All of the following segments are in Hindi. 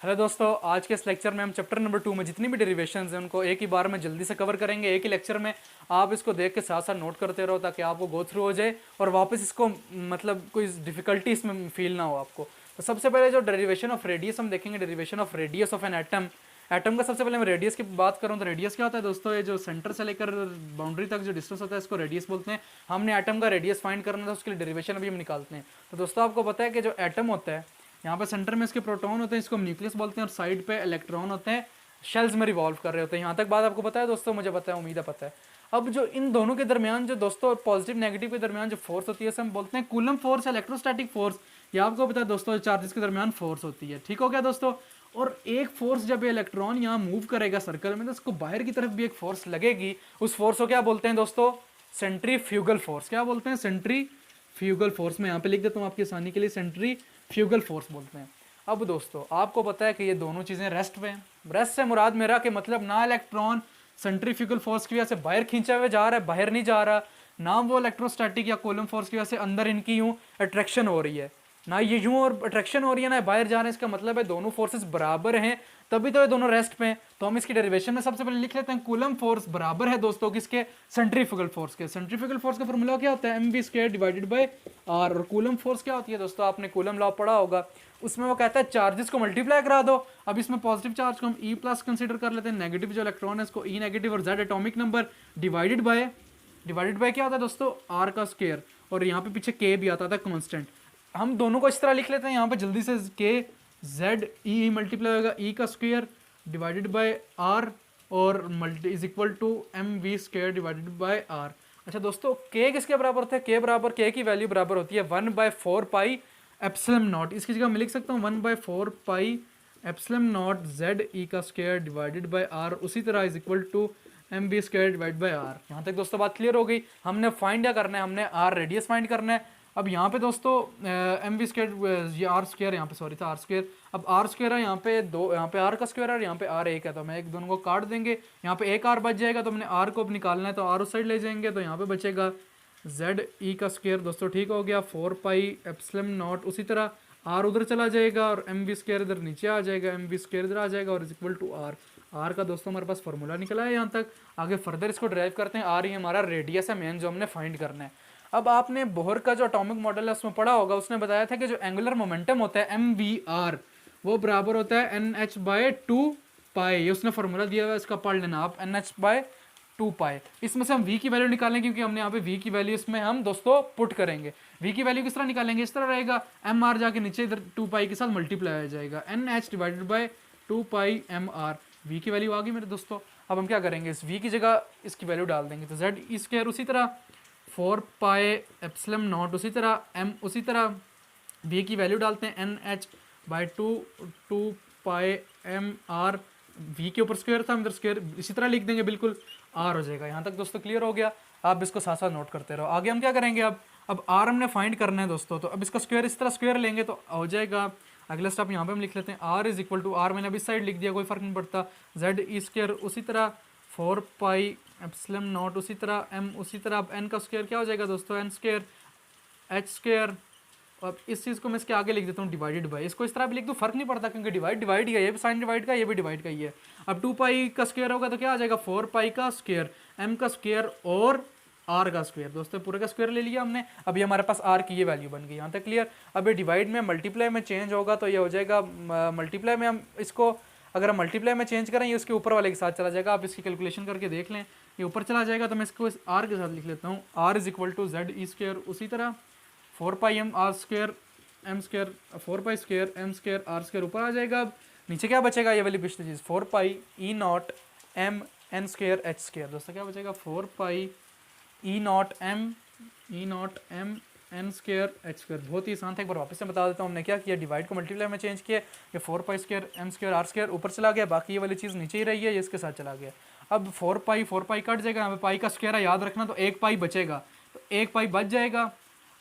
हेलो दोस्तों, आज के इस लेक्चर में हम चैप्टर नंबर 2 में जितनी भी डेरिवेशंस हैं उनको एक ही बार में जल्दी से कवर करेंगे। एक ही लेक्चर में आप इसको देख के साथ साथ नोट करते रहो ताकि आपको गो थ्रू हो जाए और वापस इसको मतलब कोई डिफिकल्टी इसमें फील ना हो आपको। तो सबसे पहले जो डेरिवेशन ऑफ रेडियस हम देखेंगे, derivation of radius of an atom. Atom का सबसे पहले मैं रेडियस की बात करूँ तो रेडियस क्या होता है दोस्तों? ये जो सेंटर से लेकर बाउंड्री तक जो डिस्टेंस होता है इसको रेडियस बोलते हैं। हमने एटम का रेडियस फाइंड करना था, उसके लिए डेरिवेशन अभी हम निकालते हैं। तो दोस्तों आपको पता है कि जो एटम होता है, यहाँ पे सेंटर में इसके प्रोटॉन होते हैं, इसको हम न्यूक्लियस बोलते हैं, और साइड पे इलेक्ट्रॉन होते हैं, शेल्स में रिवॉल्व कर रहे होते हैं। यहाँ तक बात आपको पता है दोस्तों? मुझे पता है, उम्मीद है पता है। अब जो इन दोनों के दरमियान जो दोस्तों पॉजिटिव नेगेटिव के दरमियान जो फोर्स होती है उसे हम बोलते हैं कूलम फोर्स, इलेक्ट्रोस्टैटिक फोर्स। ये आपको पता है दोस्तों, चार्जेस के दरमियान फोर्स होती है। ठीक हो गया दोस्तों? और एक फोर्स जब ये इलेक्ट्रॉन यहाँ मूव करेगा सर्कल में तो उसको बाहर की तरफ भी एक फोर्स लगेगी। उस फोर्स को क्या बोलते हैं दोस्तों? Centrifugal force. क्या बोलते हैं? Centrifugal force. मैं यहाँ पे लिख देता हूँ आपकी आसानी के लिए, सेंट्रीफ्यूगल फोर्स बोलते हैं। अब दोस्तों आपको पता है कि ये दोनों चीज़ें रेस्ट पे हैं। रेस्ट से मुराद मेरा कि मतलब ना इलेक्ट्रॉन सेंट्रीफ्यूगल फोर्स की वजह से बाहर खींचा हुआ जा रहा है, बाहर नहीं जा रहा, ना वो इलेक्ट्रोस्टैटिक या कूलम फोर्स की वजह से अंदर इनकी यूं अट्रैक्शन हो रही है, ना ये यूं और अट्रैक्शन हो रही है ना बाहर जा रहे हैं। इसका मतलब है दोनों फोर्सेस बराबर हैं, तभी तो ये दोनों रेस्ट पे हैं। तो हम इसकी डेरिवेशन में सबसे पहले लिख लेते हैं कूलम फोर्स बराबर है दोस्तों किसके? सेंट्रीफ्यूगल फोर्स के। सेंट्रीफ्यूगल फोर्स का फॉर्मूला क्या होता है? mv² divided by R. और कूलम फोर्स क्या होती है दोस्तों? आपने कूलम लॉ पढ़ा होगा, उसमें वो कहता है चार्जेस को मल्टीप्लाई करा दो। अब इसमें पॉजिटिव चार्ज को हम ई प्लस कंसीडर कर लेते हैं, नेगेटिव जो इलेक्ट्रॉन है इसको ई नेगेटिव, और Z atomic number divided by क्या होता है दोस्तों? आर का स्क्वायर। और यहाँ पे पीछे के भी आता था कांस्टेंट। हम दोनों को इस तरह लिख लेते हैं यहाँ पे जल्दी से, के जेड ई मल्टीप्लाई होगा ई का स्क्वायर डिवाइडेड बाय आर, और multi is equal to M V square divided by R. अच्छा दोस्तों, के किसके बराबर होता है? के बराबर, के की वैल्यू बराबर होती है 1/4 पाई एप्सिलम नॉट। इसकी जगह मैं लिख सकता हूँ 1/4 pi epsilon naught Z E का स्क्वायर डिवाइडेड बाय आर, उसी तरह is equal to M B square divide by R. यहाँ तक दोस्तों बात क्लियर हो गई। हमने फाइंड क्या करना है? हमने आर रेडियस फाइंड करना है। अब यहाँ पे दोस्तों एम वी स्क्वायर, ये आर स्क्वायर यहाँ पे, सॉरी था आर स्क्वायर। अब आर स्क्वायर है यहाँ पे दो, यहाँ पे आर का स्क्वायर है और यहाँ पे आर एक है, तो मैं एक दोनों को काट देंगे। यहाँ पे एक आर बच जाएगा, तो हमने आर को अब निकालना है तो आर उस साइड ले जाएंगे, तो यहाँ पे बचेगा जेड ई का स्क्वायर दोस्तों। ठीक हो गया, 4 पाई एप्सिलम नॉट, उसी तरह आर उधर चला जाएगा और एम वी स्क्वायर इधर नीचे आ जाएगा, एम वी स्क्वायर इधर आ जाएगा, और is equal to R. R का दोस्तों हमारे पास फॉर्मूला निकला है यहाँ तक। आगे फर्दर इसको ड्राइव करते हैं। आर ही हमारा रेडियस है मेन जो हमने फाइंड करना है। अब आपने बोहर का जो एटॉमिक मॉडल है उसमें पढ़ा होगा, उसने बताया था कि जो एंगुलर मोमेंटम होता है एम वी आर, वो बराबर होता है एन एच बाय 2 पाई। उसने फॉर्मूला दिया हुआ है, इसका पढ़ लेना आप, एन एच बाय 2 पाई। इसमें से हम v की वैल्यू निकालेंगे क्योंकि हमने यहाँ पे v की वैल्यू इसमें हम दोस्तों पुट करेंगे। v की वैल्यू किस तरह निकालेंगे? इस तरह रहेगा, एम आर जाके नीचे इधर 2 पाई के साथ मल्टीप्लाई हो जाएगा, N H divided by 2 pi M R. v की वैल्यू आ गई मेरे दोस्तों। अब हम क्या करेंगे? इस v की जगह इसकी वैल्यू डाल देंगे, तो z ई स्क्वायर, उसी तरह 4 पाई एप्सिलम नॉट, उसी तरह m, उसी तरह v की वैल्यू डालते हैं N H by 2 pi M R. v के ऊपर स्क्वायर था, इधर स्क्वायर इसी तरह लिख देंगे, बिल्कुल r हो जाएगा। यहाँ तक दोस्तों क्लियर हो गया? आप इसको साथ साथ नोट करते रहो। आगे हम क्या करेंगे? अब r हमने फाइंड करना है दोस्तों, तो अब इसका स्क्वायर इस तरह स्क्वायर लेंगे तो हो जाएगा। अगला स्टेप यहाँ पे हम लिख लेते हैं r is equal to, r मैंने अभी इस साइड लिख दिया, कोई फर्क नहीं पड़ता, जेड ई स्क्वायर, उसी तरह 4 पाई एप्सिलम नॉट, उसी तरह m, उसी तरह अब n का स्क्वायर क्या हो जाएगा दोस्तों? n square h square. अब इस चीज़ को मैं इसके आगे लिख देता हूँ डिवाइडेड बाय, इसको इस तरह भी लिख दूँ, फर्क नहीं पड़ता क्योंकि डिवाइड ही है, ये भी साइन डिवाइड का, ये भी डिवाइड का ही है। अब 2 पाई का स्क्वायर होगा तो क्या आ जाएगा? 4 पाई का स्क्वायर, m का स्क्वायर और r का स्क्वायर। दोस्तों पूरे का स्क्वायर ले लिया हमने। अभी हमारे पास r की ये वैल्यू बन गई, यहाँ तक क्लियर। अब ये डिवाइड में मल्टीप्लाई में चेंज होगा तो ये हो जाएगा मल्टीप्लाई में, हम इसको अगर हम मल्टीप्लाई में चेंज करें ये उसके ऊपर वाले के साथ चला जाएगा। आप इसकी कैलकुलेशन करके देख लें, ये ऊपर चला जाएगा, तो मैं इसको इस r के साथ लिख लेता हूँ, r is equal to Z E square, उसी तरह 4 pi M R square M square, 4 pi square M square R square ऊपर आ जाएगा। अब नीचे क्या बचेगा? ये वाली पिछली चीज़ 4 pi E naught M N square H square. दोस्तों क्या बचेगा? 4 pi E naught M N square H square. बहुत ही आसान था, एक बार वापस से बता देता हूँ हमने क्या किया। डिवाइड को मल्टीप्लाई में चेंज किया, ये 4 pi square M square R square ऊपर चला गया, बाकी ये वाली चीज़ नीचे ही रही है, ये इसके साथ चला गया। अब 4 पाई कट जाएगा, यहाँ पे पाई का स्क्वायर है याद रखना, तो 1 पाई बचेगा, तो 1 पाई बच जाएगा।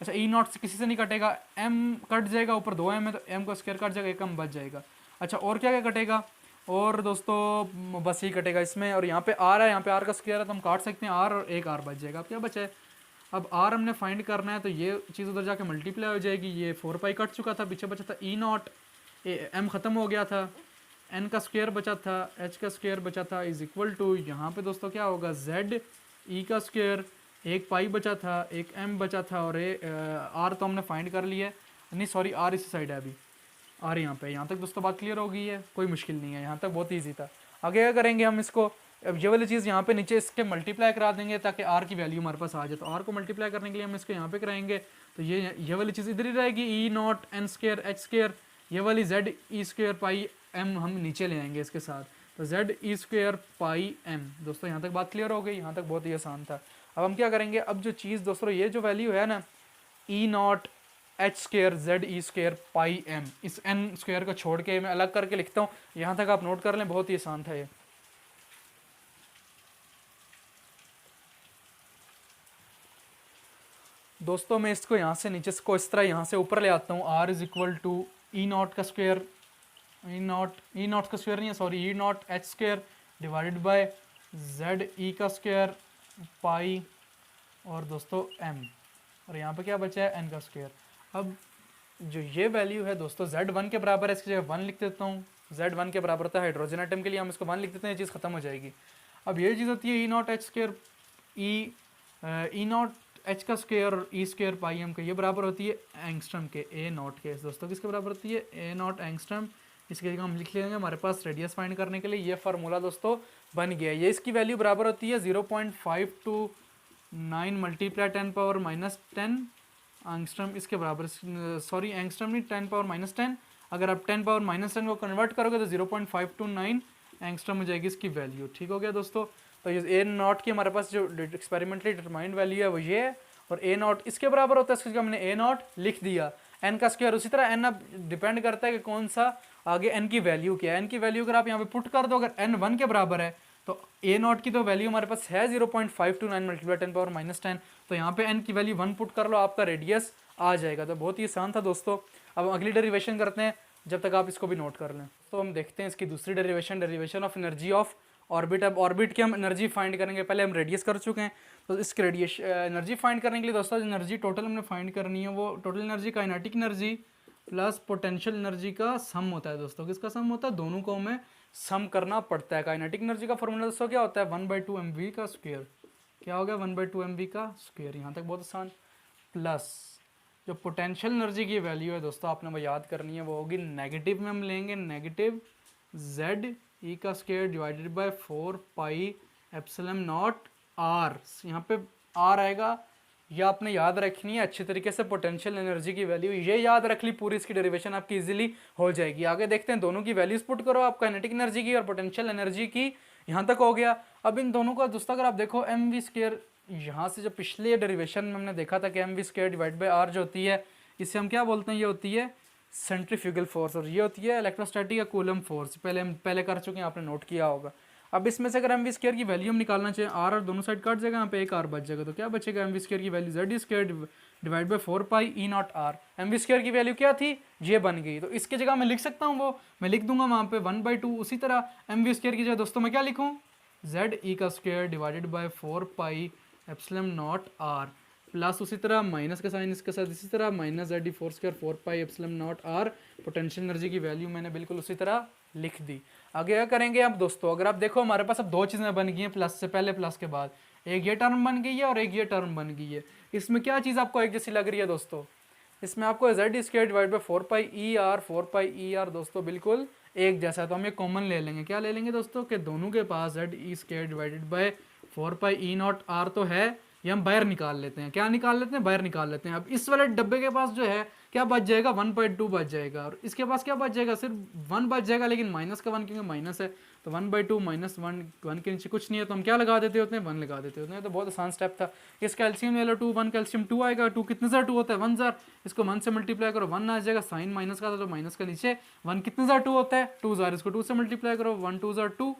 अच्छा, ई नॉट से किसी से नहीं कटेगा, m कट जाएगा, ऊपर 2m है तो m का स्क्वायर कट जाएगा, एक m बच जाएगा। अच्छा, और क्या क्या कटेगा? और दोस्तों बस यही कटेगा इसमें, और यहाँ पे r है, यहाँ पे r का स्क्वायर है तो हम काट सकते हैं r, और एक r बच जाएगा। अब क्या बचा है? अब r हमने फाइंड करना है, तो ये चीज़ उधर जाके मल्टीप्लाई हो जाएगी। ये 4 पाई कट चुका था, पीछे बचा था ई नॉट, m ख़त्म हो गया था, एन का स्क्वायर बचा था, एच का स्क्वायर बचा था इज इक्वल टू, यहाँ पे दोस्तों क्या होगा, जेड ई का स्क्वायर, एक पाई बचा था, एक एम बचा था, और आर तो हमने फाइंड कर लिया है, नहीं सॉरी आर इसी साइड है अभी, आर यहाँ पे। यहाँ तक दोस्तों बात क्लियर हो गई है, कोई मुश्किल नहीं है, यहाँ तक बहुत ईजी था। आगे क्या करेंगे हम इसको, अब ये वाली चीज़ यहाँ पे नीचे इसके मल्टीप्लाई करा देंगे ताकि आर की वैल्यू हमारे पास आ जाए। तो आर को मल्टीप्लाई करने के लिए हम इसको यहाँ पे कराएंगे, तो ये वाली चीज़ इधर ही रहेगी, E naught N square H square, ये वाली Z E square pi M हम नीचे ले आएंगे इसके साथ, तो Z E square pi M. दोस्तों यहाँ तक बात क्लियर हो गई, यहाँ तक बहुत ही आसान था। अब हम क्या करेंगे, अब जो चीज़ दोस्तों ये जो वैल्यू है ना, E naught H square Z E square pi M, इस एन स्क्वायर को छोड़ के मैं अलग करके लिखता हूँ, यहाँ तक आप नोट कर लें, बहुत ही आसान था ये। दोस्तों मैं इसको यहाँ से नीचे को इस तरह यहाँ से ऊपर ले आता हूँ, R is equal to E naught का स्क्वायर, ई नॉट का स्क्वायर नहीं है sorry, E naught H square divided by Z E का स्क्वायर पाई और दोस्तों एम, और यहाँ पे क्या बचा है, एन का स्क्वायर। अब जो ये वैल्यू है दोस्तों Z1 के बराबर है, इसकी जगह 1 लिख देता हूँ, Z1 के बराबर होता है हाइड्रोजन आइटम के लिए, हम इसको 1 लिख देते हैं, ये चीज़ खत्म हो जाएगी। अब ये चीज़ होती है E naught H square E naught H का स्क्वायर और ई स्क्वायर पाई एम का, ये बराबर होती है एंगस्ट्रम के, ए नॉट के। दोस्तों किसके बराबर होती है, ए नॉट एंगस्ट्रम। इसकी जगह हम लिख लेंगे, हमारे पास रेडियस फाइंड करने के लिए ये फार्मूला दोस्तों बन गया। ये इसकी वैल्यू बराबर होती है 0.529 मल्टीप्लाई 10⁻⁻10 एंगस्ट्रम, इसके बराबर, सॉरी एंगस्ट्रम नहीं, 10⁻⁻10। अगर आप 10⁻⁻10 को कन्वर्ट करोगे तो 0.529 एंगस्ट्रम हो जाएगी इसकी वैल्यू। ठीक हो गया दोस्तों। तो ये ए नॉट की हमारे पास जो एक्सपेरिमेंटली डिटरमाइंड वैल्यू है वो ये है, और ए नॉट इसके बराबर होता है, इसके हमने ए नॉट लिख दिया। एन का स्क्वायर उसी तरह, एन अब डिपेंड करता है कि कौन सा आगे एन की वैल्यू क्या है। एन की वैल्यू अगर आप यहाँ पे पुट कर दो, अगर एन 1 के बराबर है तो ए नॉट की तो वैल्यू हमारे पास है 0.529 मल्टीप्लाई 10⁻⁻10, तो यहाँ पे एन की वैल्यू 1 पुट कर लो, आपका रेडियस आ जाएगा। तो बहुत ही आसान था दोस्तों। अब अगली डेरिवेशन करते हैं, जब तक आप इसको भी नोट कर लें। तो हम देखते हैं इसकी दूसरी derivation of energy of orbit. अब ऑर्बिट की हम एनर्जी फाइंड करेंगे, पहले हम रेडियस कर चुके हैं, तो इसके रेडिएशन एनर्जी फाइंड करने के लिए दोस्तों एनर्जी टोटल हमने फाइंड करनी है, वो total energy kinetic energy plus potential energy का सम होता है। दोस्तों किसका सम होता है, दोनों को हमें सम करना पड़ता है। काइनेटिक एनर्जी का फॉर्मूला दोस्तों क्या होता है, 1/2 mv का स्क्वायर। क्या हो गया, 1/2 mv का स्क्वायर, यहाँ तक बहुत आसान। प्लस जो पोटेंशियल एनर्जी की वैल्यू है दोस्तों आपने वो याद करनी है, वो होगी नेगेटिव में हम लेंगे, नेगेटिव जेड ई का square divided by 4 pi epsilon naught R. यहाँ पे आर आएगा, ये आपने याद रखनी है अच्छी तरीके से, पोटेंशियल एनर्जी की वैल्यू ये याद रख ली, पूरी इसकी डेरिवेशन आपकी इजीली हो जाएगी। आगे देखते हैं, दोनों की वैल्यूज पुट करो आप, काइनेटिक एनर्जी की और पोटेंशियल एनर्जी की, यहाँ तक हो गया। अब इन दोनों का दोस्तों अगर आप देखो एम वी स्क्वायर, यहाँ से जो पिछले डेरिवेशन में हमने देखा था कि M V square divide by R जो होती है, इसे हम क्या बोलते हैं, ये होती है सेंट्रीफ्यूगल फोर्स, और ये होती है इलेक्ट्रोस्टैटिक या कूलम फोर्स। हम पहले कर चुके हैं, आपने नोट किया होगा। अब इसमें से अगर एम वी स्क्वायर की वैल्यू हम निकालना चाहिए, आर और दोनों साइड कट जाएगा, यहाँ पे एक आर बच जाएगा, तो क्या बचेगा, एम वी स्क्वायर की value Z square divide by 4 pi E naught R. M V square की वैल्यू क्या थी, ये बन गई, तो इसकी जगह मैं लिख सकता हूँ, वो मैं लिख दूंगा वहाँ पे 1/2। उसी तरह एम वी स्क्वायर की जगह दोस्तों मैं क्या लिखूँ, जेड ई का square divided by 4 pi epsilon naught R, plus उसी तरह माइनस का साइन इसके साथ, इसी तरह minus Z D 4 square 4 pi epsilon naught R. Potential energy की वैल्यू मैंने बिल्कुल उसी तरह लिख दी। आगे क्या करेंगे अब दोस्तों, अगर आप देखो हमारे पास अब दो चीज़ें बन गई हैं, प्लस से पहले प्लस के बाद, एक ये टर्म बन गई है और एक ये टर्म बन गई है। इसमें क्या चीज़ आपको एक जैसी लग रही है दोस्तों, इसमें आपको Z square divide by 4 pi E R दोस्तों बिल्कुल एक जैसा है। तो हम ये कॉमन ले लेंगे, क्या ले लेंगे दोस्तों, कि दोनों के पास Z E square divided by 4 pi E naught R तो है, ये हम बाहर निकाल लेते हैं। क्या निकाल लेते हैं, बाहर निकाल लेते हैं। अब इस वाले डब्बे के पास जो है क्या बच जाएगा, 1/2 बच जाएगा, और इसके पास क्या बच जाएगा, सिर्फ 1 बच जाएगा, लेकिन माइनस का 1 क्योंकि माइनस है, तो 1/2 माइनस 1 के नीचे कुछ नहीं है, तो हम क्या लगा देते होते हैं, 1 लगा देते होते हैं। तो बहुत आसान स्टेप था। इस कैल्शियम ले लो 2, 1 कैल्शियम 2 आएगा, 2 कितने ज़ार 2 होता है, 1 ज़ार, इसको 1 से मल्टीप्लाई करो 1 आ जाएगा, साइन माइनस का था तो माइनस का नीचे 1 कितने ज़ार 2 होता है, 2 ज़ार, इसको 2 से मल्टीप्लाई करो 1 2 ज़ार 2,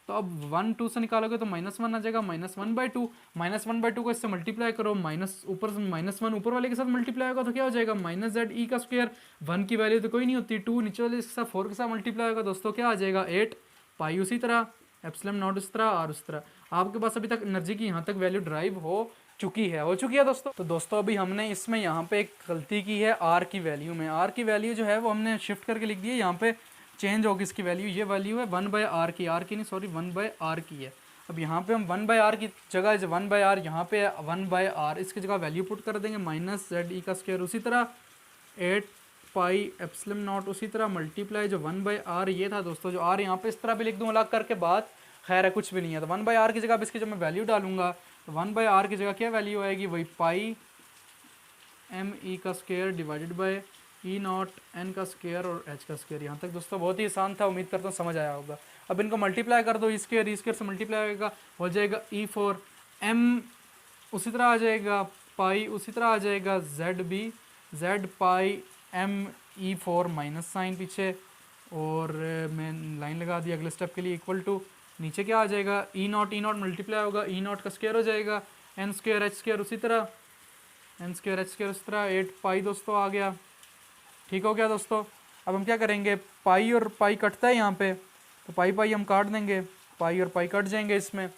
तो अब 1 2 से निकालोगे तो -1 आ जाएगा, -1/2, -1/2 को इससे मल्टीप्लाई करो, माइनस ऊपर -1 ऊपर वाले के साथ मल्टीप्लाई होगा तो क्या हो जाएगा, माइनस जेड ई का स्क्वायर, 1 की वैल्यू तो कोई नहीं होती, 2 नीचे वाले के साथ 4 के साथ मल्टीप्लाई होगा दोस्तों, क्या आ जाएगा 8 पाई, उसी तरह एप्सिलॉन नॉट उस तरह और उस तरह। आपके पास अभी तक एनर्जी की यहाँ तक वैल्यू ड्राइव हो चुकी है दोस्तों। तो दोस्तों अभी हमने इसमें यहाँ पे एक गलती की है, आर की वैल्यू में, आर की वैल्यू जो है वो हमने शिफ्ट करके लिख दी है यहाँ पे चेंज होगी इसकी वैल्यू। ये वैल्यू है 1/r की, आर की नहीं सॉरी 1/r की है। अब यहाँ पे हम 1/r की जगह जो 1/r यहाँ पे है 1/r, इसकी जगह वैल्यू पुट कर देंगे माइनस जेड ई का स्क्वायर, उसी तरह 8 पाई एप्सिलॉन नॉट, उसी तरह मल्टीप्लाई जो 1/r ये था दोस्तों, जो r यहाँ पे इस तरह भी लिख दूँ अलग करके, बात खैर है कुछ भी नहीं है। तो 1/r की जगह अब इसकी जब मैं वैल्यू डालूंगा तो 1/r की जगह क्या वैल्यू आएगी, वही पाई एम ई का स्क्वायर डिवाइडेड बाय ई नॉट एन का स्क्वायर और एच का स्क्वायर। यहाँ तक दोस्तों बहुत ही आसान था, उम्मीद करता हूँ समझ आया होगा। अब इनको मल्टीप्लाई कर दो, ई स्क्वायर से मल्टीप्लाई होगा, हो जाएगा E4 एम, उसी तरह आ जाएगा पाई, उसी तरह आ जाएगा जेड बी, जेड पाई एम E4 माइनस साइन पीछे, और मैं लाइन लगा दी अगले स्टेप के लिए, इक्वल टू नीचे क्या आ जाएगा ई नॉट मल्टीप्लाई होगा, ई नॉट का स्क्वायर हो जाएगा, एन स्क्वायर एच स्क्वायर उसी तरह, एन स्क्वायर एच स्क्वायर उसी तरह, 8 पाई दोस्तों आ गया। ठीक हो गया दोस्तों। अब हम क्या करेंगे, पाई और पाई कटता है यहाँ पे, तो पाई पाई हम काट देंगे, पाई और पाई कट जाएंगे, इसमें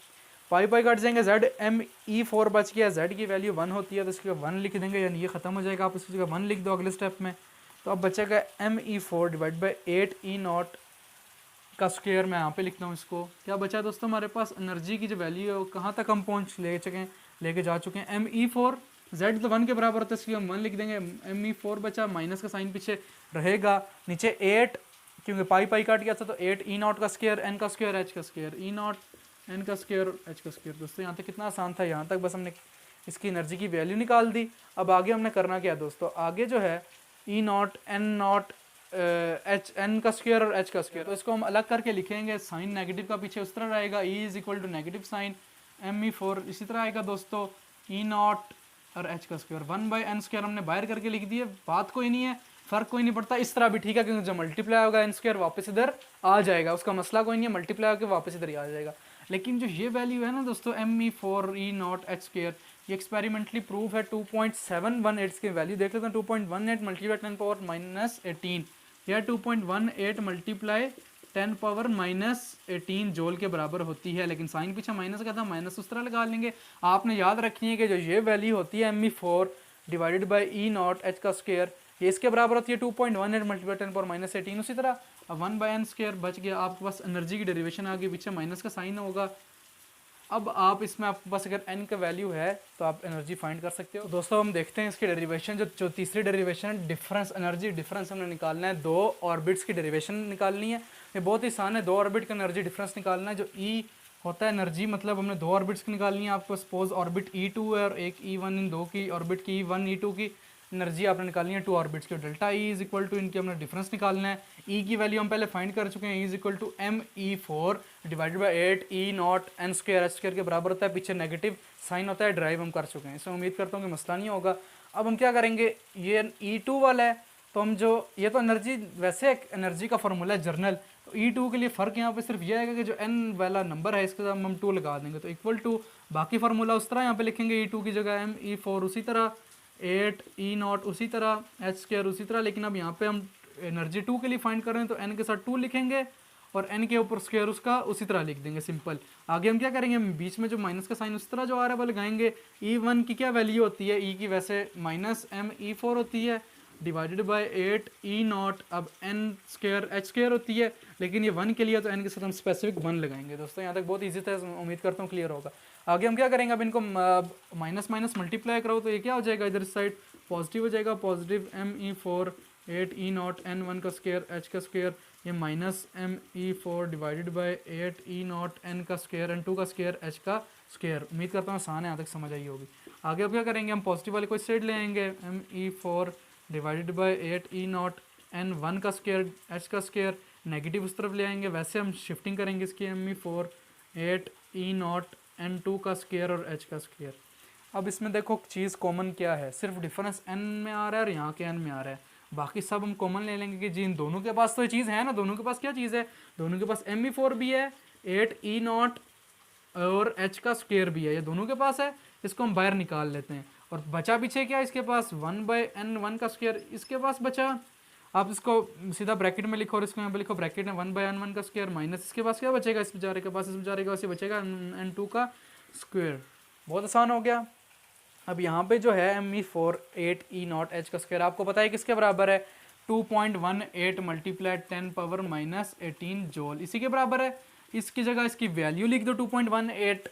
पाई पाई कट जाएंगे, जेड एम E4 बच गया, जेड की वैल्यू 1 होती है तो इसकी 1 लिख देंगे, यानी ये ख़त्म हो जाएगा, आप इसकी जगह 1 लिख दो अगले स्टेप में। तो अब बचेगा ME4 divide by 8 E naught का स्क्वायर, मैं यहाँ पे लिखता हूँ इसको। क्या बचा दोस्तों हमारे पास, एनर्जी की जो वैल्यू है वो कहाँ तक हम लेके जा चुके हैं, ME4, जेड तो 1 के बराबर होता है इसलिए हम 1 लिख देंगे, ME4 बचा, माइनस का साइन पीछे रहेगा, नीचे 8 क्योंकि पाई पाई काट गया था तो 8 ई नॉट का स्क्वायर, एन का स्क्वायर एच का स्क्वायर, ई नॉट एन का स्क्वायर एच का स्क्वायर। दोस्तों यहाँ तक कितना आसान था, यहाँ तक बस हमने इसकी एनर्जी की वैल्यू निकाल दी। अब आगे हमने करना क्या दोस्तों, आगे जो है E naught N naught H, N का स्क्वायर और एच का स्क्वायर, तो इसको हम अलग करके लिखेंगे, साइन नेगेटिव का पीछे उस तरह रहेगा, E is equal to negative sign ME4 इसी तरह आएगा दोस्तों, ई नॉट और एच का स्क्वायर 1/n स्क्वायर हमने बाहर करके लिख दिए, बात कोई नहीं है, फर्क कोई नहीं पड़ता, इस तरह भी ठीक है, क्योंकि जब मल्टीप्लाई होगा एन स्क्वायर वापस इधर आ जाएगा, उसका मसला कोई नहीं है, मल्टीप्लाई होकर वापस इधर ही आ जाएगा। लेकिन जो ये वैल्यू है ना दोस्तों ME4 ई नॉट एच स्क्वायर, ये एक्सपेरिमेंटली प्रूव है 2.718 की वैल्यू देख लेते हैं, 2.18 मल्टीप्लाई 10 पावर माइनस 18, यह 2.18 मल्टीप्लाई 10 पावर माइनस 18 जोल के बराबर होती है, लेकिन साइन पीछे माइनस का था, माइनस उस तरह लगा लेंगे। आपने याद रखनी है कि जो ये वैल्यू होती है ME4 divided by E naught H का स्क्वायर, ये इसके बराबर होती है 2.18 मल्टीप्लाई 10 पावर माइनस 18, उसी तरह अब 1/n स्क्वायर बच गया, आपके पास एनर्जी की डेरिवेशन आ गई, पीछे माइनस का साइन होगा। अब आप इसमें आपके पास अगर n का वैल्यू है तो आप एनर्जी फाइंड कर सकते हो। दोस्तों हम देखते हैं इसकी डेरिवेशन, जो तीसरी डेरिवेशन है डिफरेंस, एनर्जी डिफरेंस हमने निकालना है, 2 ऑर्बिट्स की डेरिवेशन निकालनी है, ये बहुत ही आसान है, 2 ऑर्बिट का एनर्जी डिफरेंस निकालना है। जो E होता है एनर्जी, मतलब हमने 2 ऑर्बिट्स की निकालनी है, आपको सपोज ऑर्बिट E2 है और एक E1, इन दो की ऑर्बिट की E1 E2 की एनर्जी आपने निकालनी है 2 ऑर्बिट्स की, delta E is equal to इनकी हमने डिफरेंस निकालना है। E की वैल्यू हम पहले फाइंड कर चुके हैं, E is equal to ME4 divided by 8 E naught N square H square के बराबर होता है, पीछे नेगेटिव साइन होता है, ड्राइव हम कर चुके हैं, इसमें उम्मीद करता हूँ कि मसला नहीं होगा। अब हम क्या करेंगे, ये E2 वाला है तो हम जो ये तो एनर्जी वैसे एक एनर्जी का फार्मूला है जर्नल, तो E2 के लिए फ़र्क यहाँ पे सिर्फ ये आएगा कि जो n वाला नंबर है इसके साथ हम 2 लगा देंगे, तो इक्वल टू बाकी फार्मूला उस तरह यहाँ पे लिखेंगे, E2 की जगह ME4 उसी तरह, 8 ई नॉट उसी तरह, एच स्क्वायर उसी तरह, लेकिन अब यहाँ पे हम एनर्जी 2 के लिए फाइंड कर रहे हैं तो n के साथ 2 लिखेंगे और n के ऊपर स्क्वायर उसका उसी तरह लिख देंगे, सिंपल। आगे हम क्या करेंगे, हम बीच में जो माइनस का साइन उस तरह जो आ रहा है वो लगाएंगे। E1 की क्या वैल्यू होती है, E की वैसे माइनस ME4 होती है डिवाइडेड बाय 8 ई नॉट, अब n स्क्वायर एच स्क्वायर होती है, लेकिन ये 1 के लिए तो n के साथ हम स्पेसिफिक 1 लगाएंगे। दोस्तों यहाँ तक बहुत ईजी था, उम्मीद करता हूँ क्लियर होगा। आगे हम क्या करेंगे, अब इनको माइनस माइनस मल्टीप्लाई करो तो ये क्या हो जाएगा, इधर साइड पॉजिटिव हो जाएगा, positive ME4 8 E not N1 का स्क्वायर एच का स्क्वायर, ये minus ME4 divided by 8 E not N का स्क्वायर N2 का स्क्वायर एच का स्क्वायर। उम्मीद करता हूँ आसान है, यहाँ तक समझ आई होगी। आगे अब क्या करेंगे, हम पॉजिटिव वाले को इस साइड ले आएंगे, ME4 divided by 8 E not N1 का स्क्वायर एच का स्क्वायर, नेगेटिव उस तरफ ले आएंगे, वैसे हम शिफ्टिंग करेंगे इसकी, ME4 8 ई नॉट N2 का स्क्वायर और एच का स्क्वायर। अब इसमें देखो चीज़ कॉमन क्या है, सिर्फ डिफरेंस n में आ रहा है और यहाँ के n में आ रहा है, बाकी सब हम कॉमन ले लेंगे कि जी इन दोनों के पास तो ये चीज़ है ना, दोनों के पास क्या चीज़ है, दोनों के पास ME4 भी है, 8 ई नॉट और h का स्क्वायर भी है, ये दोनों के पास है, इसको हम बाहर निकाल लेते हैं। और बचा पीछे क्या, इसके पास 1/n1 का स्क्वायर इसके पास बचा, आप इसको सीधा ब्रैकेट में लिखो और इसको यहाँ पे लिखो ब्रैकेट में 1/n1 का स्क्वायर माइनस इसके पास क्या बचेगा, इस बेचारे के पास, इस बेचारे के पास ये बचेगा N2 का स्क्वायर। बहुत आसान हो गया। अब यहाँ पे जो है ME4 8 ई नॉट एच का स्क्वायर आपको पता है किसके बराबर है, 2.18 मल्टीप्लाई 10⁻⁻18 जूल, इसी के बराबर है। इसकी जगह इसकी वैल्यू लिख दो 2.18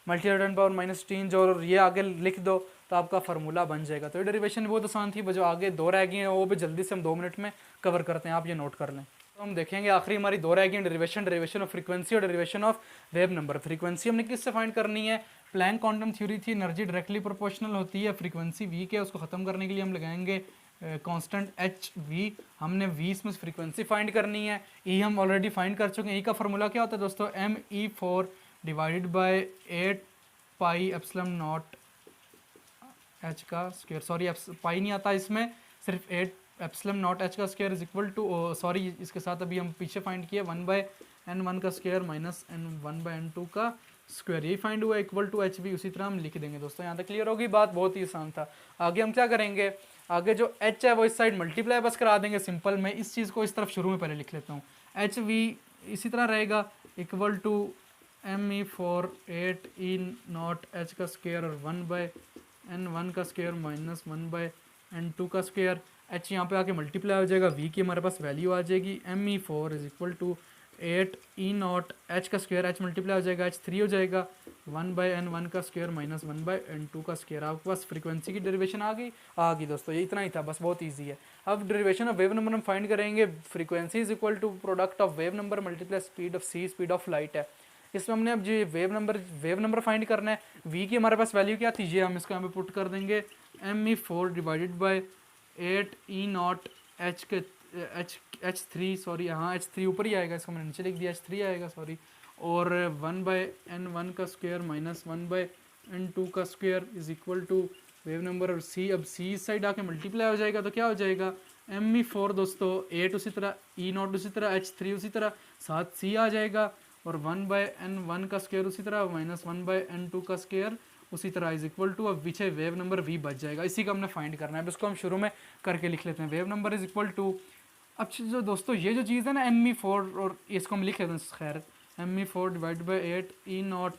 मल्टीप्लाई 10⁻⁻18 जूल, और ये आगे लिख दो तो आपका फार्मूला बन जाएगा। तो ये डेरिवेशन बहुत आसान थी, जो आगे दो रह गई हैं वो भी जल्दी से हम 2 मिनट में कवर करते हैं, आप ये नोट कर लें। तो हम देखेंगे आखिरी हमारी दो रह गई डेरिवेशन ऑफ फ्रीक्वेंसी और derivation of wave number. Frequency हमने किससे फाइंड करनी है, प्लैंक क्वांटम थ्योरी थी, एनर्जी डायरेक्टली प्रोपोर्शनल होती है, फ्रीक्वेंसी वी के, उसको ख़त्म करने के लिए हम लगाएंगे कांस्टेंट एच वी। हमने वी इसमें फ्रीक्वेंसी फाइंड करनी है, ई हम ऑलरेडी फाइंड कर चुके हैं। ई का फार्मूला क्या होता है दोस्तों, ME4 divided by 8 pi epsilon naught H का स्क्वायर, सॉरी पाई नहीं आता इसमें, सिर्फ 8 एप्सिलॉन नॉट एच का square is equal to, sorry इसके साथ अभी हम पीछे फाइंड किया 1/n1 का स्क्वायर माइनस n1/n2 का स्क्वायर, यही फाइंड हुआ इक्वल टू एच वी। उसी तरह हम लिख देंगे दोस्तों। यहाँ तक क्लियर होगी बात, बहुत ही आसान था। आगे हम क्या करेंगे, आगे जो एच है वो इस साइड मल्टीप्लाई बस करा देंगे सिंपल। मैं इस चीज़ को इस तरफ शुरू में पहले लिख लेता हूँ, एच वी इसी तरह रहेगा equal to ME4 8E0 H का स्क्वायर और 1/n1 का स्क्वायर माइनस 1/n2 का स्क्वायर। एच यहाँ पे आके मल्टीप्लाई हो जाएगा, वी की हमारे पास वैल्यू आ जाएगी ME4 is equal to 8E0 H का स्क्वायर, एच मल्टीप्लाई हो जाएगा, H3 हो जाएगा 1/n1 का स्क्वायर माइनस 1/n2 का स्क्वायर। आपके पास फ्रीक्वेंसी की डेरिवेशन आ गई दोस्तों, ये इतना ही था बस, बहुत ईजी है। अब डेरिवेशन ऑफ वेव नंबर हम फाइंड करेंगे। Frequency is equal to product of wave number multiply speed of C, speed of light है। इसमें हमने अब जो वेव नंबर फाइंड करना है, वी की हमारे पास वैल्यू क्या थी, ये हम इसको यहाँ पे पुट कर देंगे ME4 divided bye 8E0 H के H3, सॉरी हाँ H3 ऊपर ही आएगा, इसको मैंने नीचे लिख दिया, H3 आएगा सॉरी, और 1/n1 का स्क्वायर माइनस 1/n2 का square is equal to wave number और सी। अब सी इस साइड आके मल्टीप्लाई हो जाएगा तो क्या हो जाएगा, ME4 दोस्तों 8 उसी तरह, E0 उसी तरह, H3 उसी तरह, साथ सी आ जाएगा और 1/n1 का स्क्वायर उसी तरह माइनस 1/n2 का स्क्वायर उसी तरह इज इक्वल टू, अब पीछे वेव नंबर वी बच जाएगा। इसी का हमने फाइंड करना है, अब इसको हम शुरू में करके लिख लेते हैं। Wave number is equal to, अब जो दोस्तों ये जो चीज़ है ना ME4, और इसको हम लिख लेते हैं खैर, ME4 divide by 8E0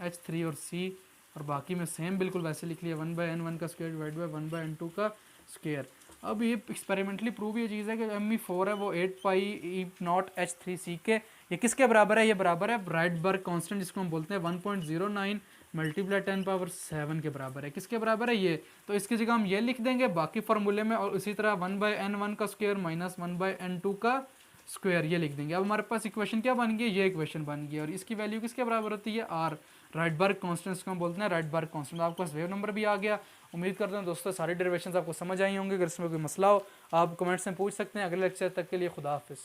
H3 और C, और बाकी में सेम बिल्कुल वैसे लिख लिया 1/n1 का स्क्वायर डिवाइड बाई 1/n2 का स्क्वायर। अब ये एक्सपेरिमेंटली प्रूव ये चीज़ है कि ME4 है वो 8πE0 H3C के, ये किसके बराबर है, ये बराबर है राइडबर्ग कांस्टेंट, जिसको हम बोलते हैं 1.09 मल्टीप्लाई 10⁻⁷ के बराबर है। किसके बराबर है ये, तो इसकी जगह हम ये लिख देंगे बाकी फार्मूले में, और इसी तरह 1/n1 का स्क्वायर माइनस 1/n2 का स्क्वायर ये लिख देंगे। अब हमारे पास इक्वेशन क्या बन गई, ये इक्वेशन बन गई, और इसकी वैल्यू किसके बराबर होती है, आर, राइडबर्ग कांस्टेंट को हम बोलते हैं राइडबर्ग कांस्टेंट। आपके पास वेव नंबर भी आ गया। उम्मीद करता हूँ दोस्तों सारी डेरिवेशंस आपको समझ आई होंगी। अगर इसमें कोई मसला हो आप कमेंट्स में पूछ सकते हैं। अगले लेक्चर तक के लिए खुदा हाफिज़।